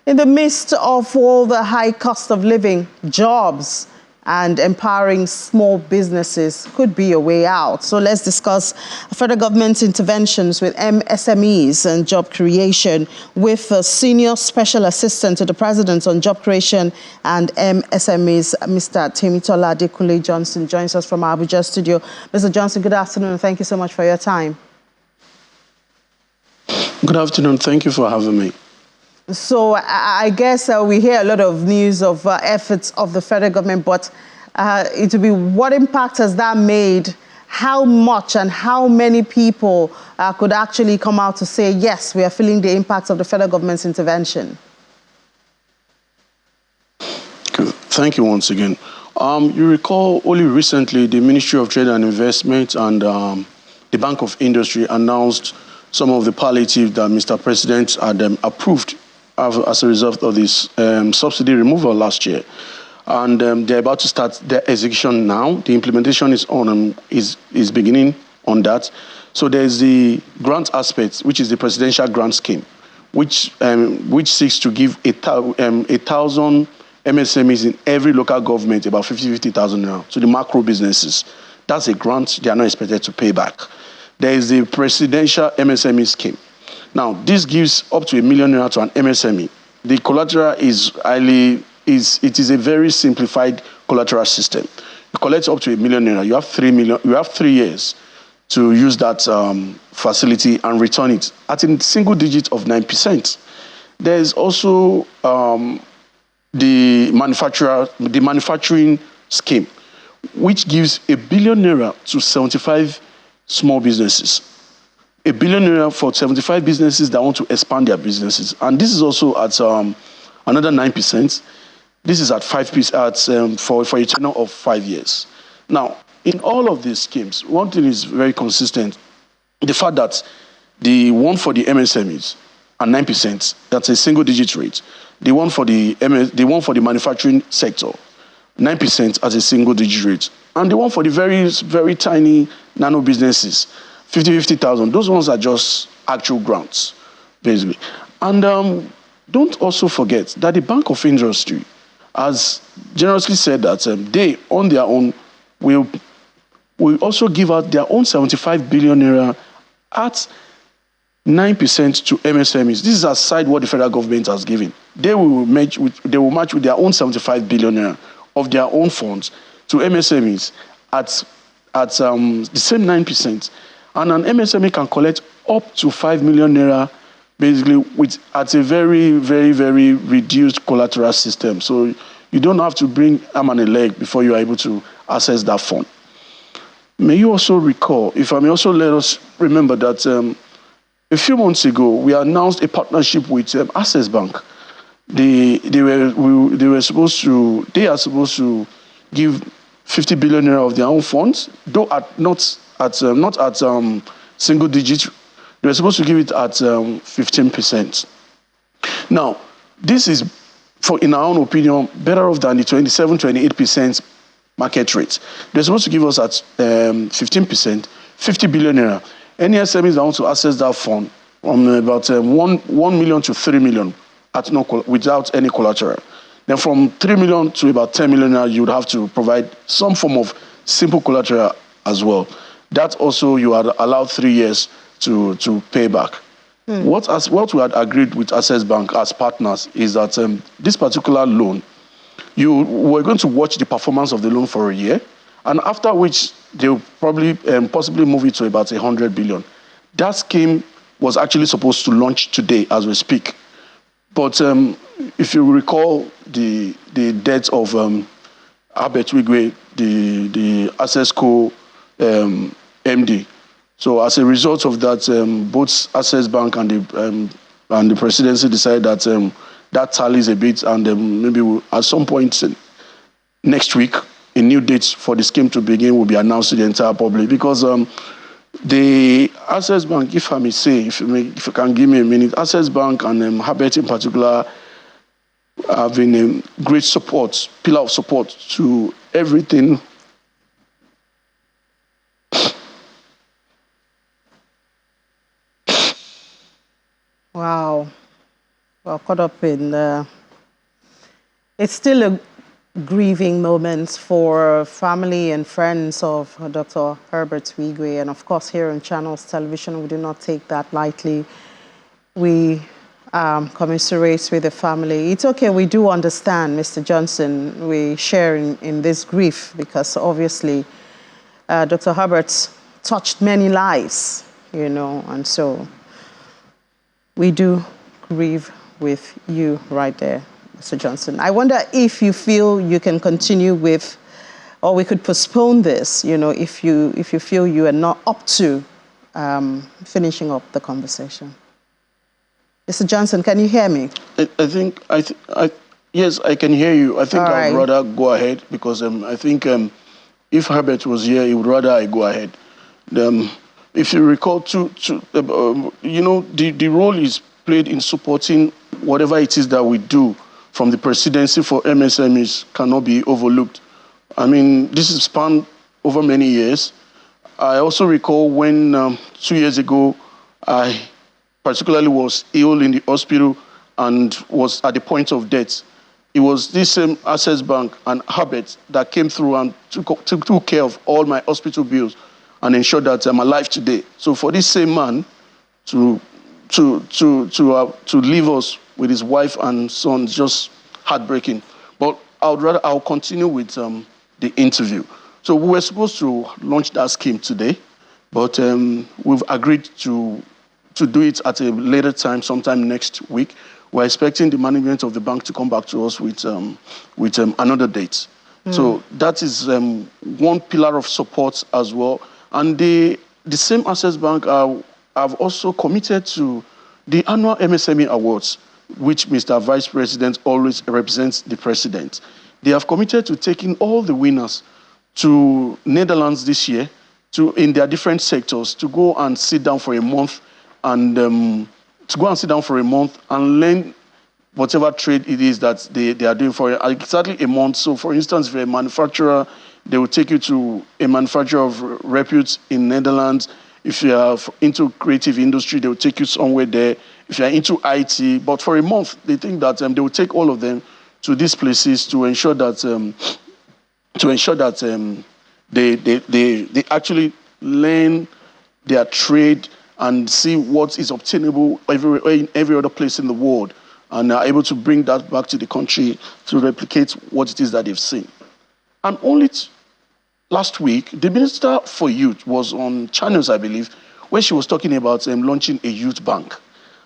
In the midst of all the high cost of living, jobs and empowering small businesses could be a way out. So let's discuss federal government's interventions with MSMEs and job creation with a senior special assistant to the president on job creation and MSMEs, Mr. Temitola Adekule Johnson, joins us from our Abuja studio. Mr. Johnson, good afternoon, and thank you so much for your time. Good afternoon. Thank you for having me. So I guess we hear a lot of news of efforts of the federal government, but it will be what impact has that made? How much and how many people could actually come out to say, yes, we are feeling the impact of the federal government's intervention? Thank you once again. You recall only recently the Ministry of Trade and Investment and the Bank of Industry announced some of the palliative that Mr. President had approved as a result of this subsidy removal last year. And they're about to start their execution now. The implementation is on is beginning on that. So there's the grant aspect, which is the presidential grant scheme, which seeks to give 1,000 MSMEs in every local government about 50,000 now to the macro businesses. That's a grant they are not expected to pay back. There is the presidential MSME scheme. Now, this gives up to R1 million to an MSME. The collateral is it is a very simplified collateral system. You collect up to R1 million. You have 3 million. You have 3 years to use that facility and return it at a single digit of 9%. There is also the manufacturing scheme, which gives R1 billion to 75 small businesses. R1 billion for 75 businesses that want to expand their businesses. And this is also at another 9%. This is at 5% for a tenure of 5 years. Now, in all of these schemes, one thing is very consistent. The fact that the one for the MSMEs at 9%, that's a single digit rate. The one for the manufacturing sector, 9% as a single digit rate. And the one for the very, very tiny nano businesses, 50,000, those ones are just actual grants, basically. And don't also forget that the Bank of Industry has generously said that they, on their own, will also give out their own 75 billion naira at 9% to MSMEs. This is aside what the federal government has given. They will match with their own 75 billion naira of their own funds to MSMEs at the same 9%. And an MSME can collect up to 5 million naira, basically, at a very, very, very reduced collateral system. So you don't have to bring arm and a leg before you are able to access that fund. May you also recall, if I may also let us remember that a few months ago, we announced a partnership with Access Bank. They are supposed to give 50 billion naira of their own funds, though not at single digit. They were supposed to give it at 15%. Now, this is, in our own opinion, better off than the 27-28% market rate. They're supposed to give us at 15%, 50 billion naira. Any SMEs that want to access that fund from about 1 million to 3 million without any collateral. Then from 3 million to about 10 million naira, you would have to provide some form of simple collateral as well. That also you are allowed 3 years to pay back. What we had agreed with Access Bank as partners is that this particular loan, you were going to watch the performance of the loan for a year, and after which they'll probably possibly move it to about 100 billion. That scheme was actually supposed to launch today as we speak. But if you recall the death of Albert Wigwe, the Access Co MD. So as a result of that, both Access Bank and the presidency decided that that tallies a bit, and maybe at some point next week, a new date for the scheme to begin will be announced to the entire public, because the Access Bank, if I may say, if you can give me a minute, Access Bank and Herbert in particular have been a great support, pillar of support to everything. Wow. well, caught up in it's still a grieving moment for family and friends of Dr. Herbert Wigwe. And of course, here on Channels Television, we do not take that lightly. We commiserate with the family. It's okay, we do understand, Mr. Johnson. We share in this grief because obviously Dr. Herbert touched many lives, and so we do grieve with you right there, Mr. Johnson. I wonder if you feel you can continue with, or we could postpone this, if you feel you are not up to finishing up the conversation. Mr. Johnson, can you hear me? Yes, I can hear you. I think All I'd right. rather go ahead because I think if Herbert was here, he would rather I go ahead. If you recall, the role is played in supporting whatever it is that we do from the presidency for MSMEs cannot be overlooked. I mean, this is spanned over many years. I also recall when 2 years ago, I particularly was ill in the hospital and was at the point of death. It was this same Access Bank and Herbert that came through and took care of all my hospital bills and ensured that I'm alive today. So for this same man to leave us with his wife and son, just heartbreaking. But I'll continue with the interview. So we were supposed to launch that scheme today, but we've agreed to do it at a later time, sometime next week. We're expecting the management of the bank to come back to us with another date. So that is one pillar of support as well. And the same Access Bank have also committed to the annual MSME Awards, which Mr. Vice President always represents the President. They have committed to taking all the winners to Netherlands this year, in their different sectors, to go and sit down for a month and learn whatever trade it is that they are doing for exactly a month. So, for instance, if you're a manufacturer, they will take you to a manufacturer of repute in Netherlands. If you are into creative industry, they will take you somewhere there. If you are into IT, but for a month, they think that they will take all of them to these places to ensure that they actually learn their trade and see what is obtainable in every other place in the world, and are able to bring that back to the country to replicate what it is that they've seen. And only last week, the Minister for Youth was on Channels, I believe, where she was talking about launching a youth bank.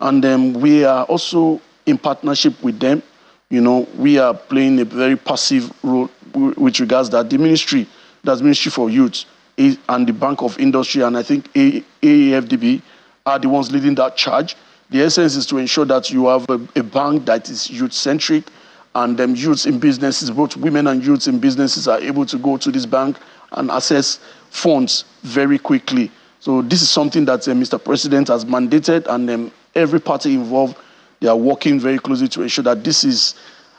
And we are also in partnership with them. We are playing a very passive role with regards that the ministry, that's Ministry for Youth, and the Bank of Industry, and I think AAFDB are the ones leading that charge. The essence is to ensure that you have a bank that is youth-centric, and youths in businesses, both women and youths in businesses, are able to go to this bank and access funds very quickly. So this is something that Mr. President has mandated, and every party involved, they are working very closely to ensure that this is,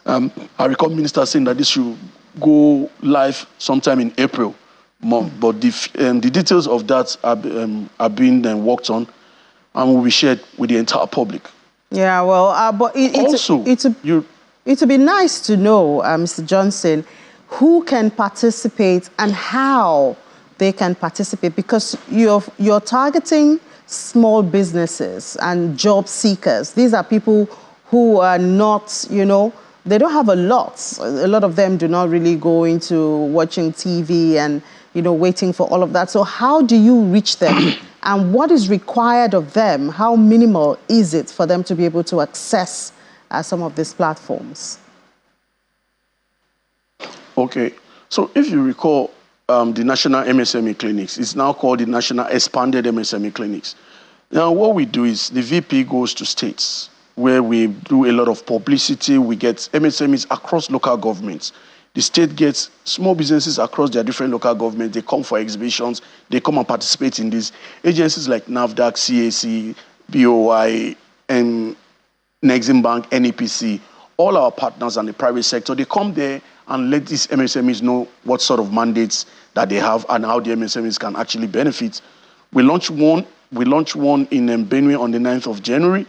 I recall Minister saying that this should go live sometime in April. But the details of that are being worked on and will be shared with the entire public. Yeah, well, but it would be nice to know, Mr. Johnson, who can participate and how they can participate, because you're targeting small businesses and job seekers. These are people who are not, they don't have a lot. A lot of them do not really go into watching TV and, waiting for all of that. So how do you reach them? And what is required of them? How minimal is it for them to be able to access some of these platforms? Okay. So if you recall, the National MSME Clinics, it's now called the National Expanded MSME Clinics. Now, what we do is the VP goes to states where we do a lot of publicity. We get MSMEs across local governments. The state gets small businesses across their different local governments. They come for exhibitions. They come and participate in these agencies like NAFDAC, CAC, BOI, and Nexim Bank, NEPC, all our partners and the private sector. They come there and let these MSMEs know what sort of mandates that they have and how the MSMEs can actually benefit. We launched one in Benue on the 9th of January,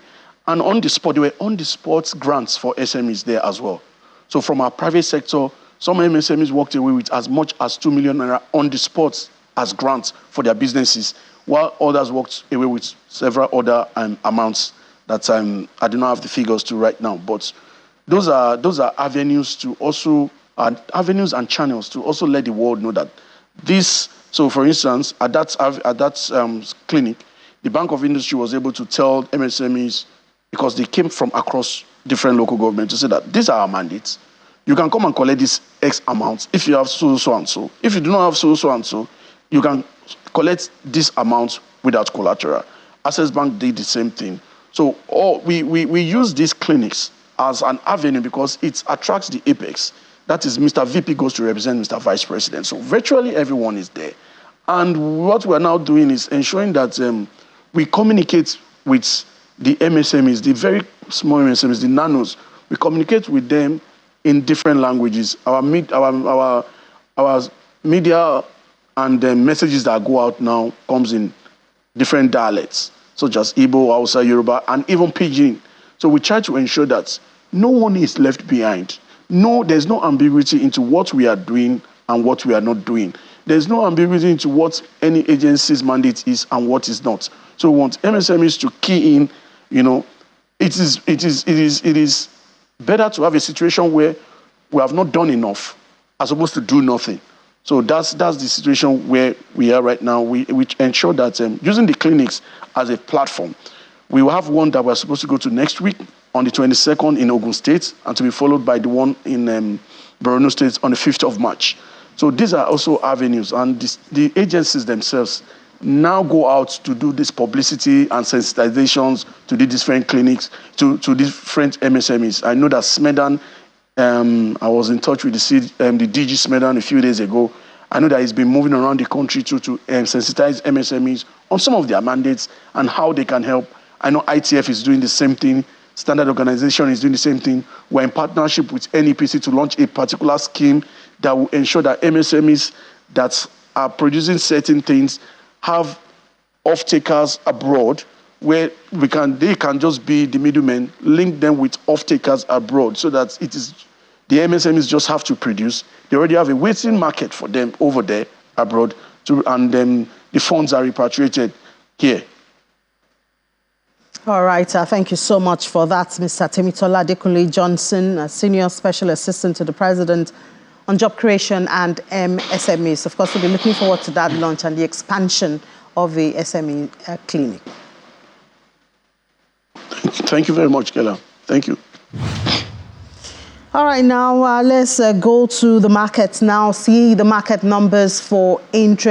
And on the spot, there were on-the-spot grants for SMEs there as well. So from our private sector, some MSMEs walked away with as much as 2 million naira on the spot as grants for their businesses, while others walked away with several other amounts that I do not have the figures to right now. But those are avenues to also avenues and channels to also let the world know that this. So, for instance, at that clinic, the Bank of Industry was able to tell MSMEs, because they came from across different local governments, to say that these are our mandates. You can come and collect this X amount if you have so and so. If you do not have so and so, you can collect this amount without collateral. Access Bank did the same thing. So we use these clinics as an avenue because it attracts the apex. That is, Mr. VP goes to represent Mr. Vice President. So virtually everyone is there. And what we're now doing is ensuring that we communicate with the MSMEs, the very small MSMEs, the nanos. We communicate with them in different languages. Our media and the messages that go out now comes in different dialects, such as Igbo, Hausa, Yoruba, and even Pidgin. So we try to ensure that no one is left behind. No, there's no ambiguity into what we are doing and what we are not doing. There's no ambiguity into what any agency's mandate is and what is not. So we want MSMEs to key in. It is better to have a situation where we have not done enough as opposed to do nothing. So that's the situation where we are right now. We ensure that using the clinics as a platform, we will have one that we're supposed to go to next week on the 22nd in Ogun State, and to be followed by the one in Borno State on the 5th of March. So these are also avenues, and the agencies themselves now go out to do this publicity and sensitizations to the different clinics, to different MSMEs. I know that Smedan, I was in touch with the DG Smedan a few days ago. I know that he's been moving around the country to sensitize MSMEs on some of their mandates and how they can help. I know ITF is doing the same thing. Standard Organization is doing the same thing. We're in partnership with NEPC to launch a particular scheme that will ensure that MSMEs that are producing certain things have off-takers abroad, where they can just be the middlemen, link them with off-takers abroad, so that it is the MSMEs just have to produce. They already have a waiting market for them over there abroad, and then the funds are repatriated here. All right, thank you so much for that, Mr. Temitola Adekunle Johnson, a Senior Special Assistant to the President on Job Creation and MSMEs. Of course, we'll be looking forward to that launch and the expansion of the SME clinic. Thank you very much, Kela. Thank you. All right, now let's go to the markets now, see the market numbers for interest.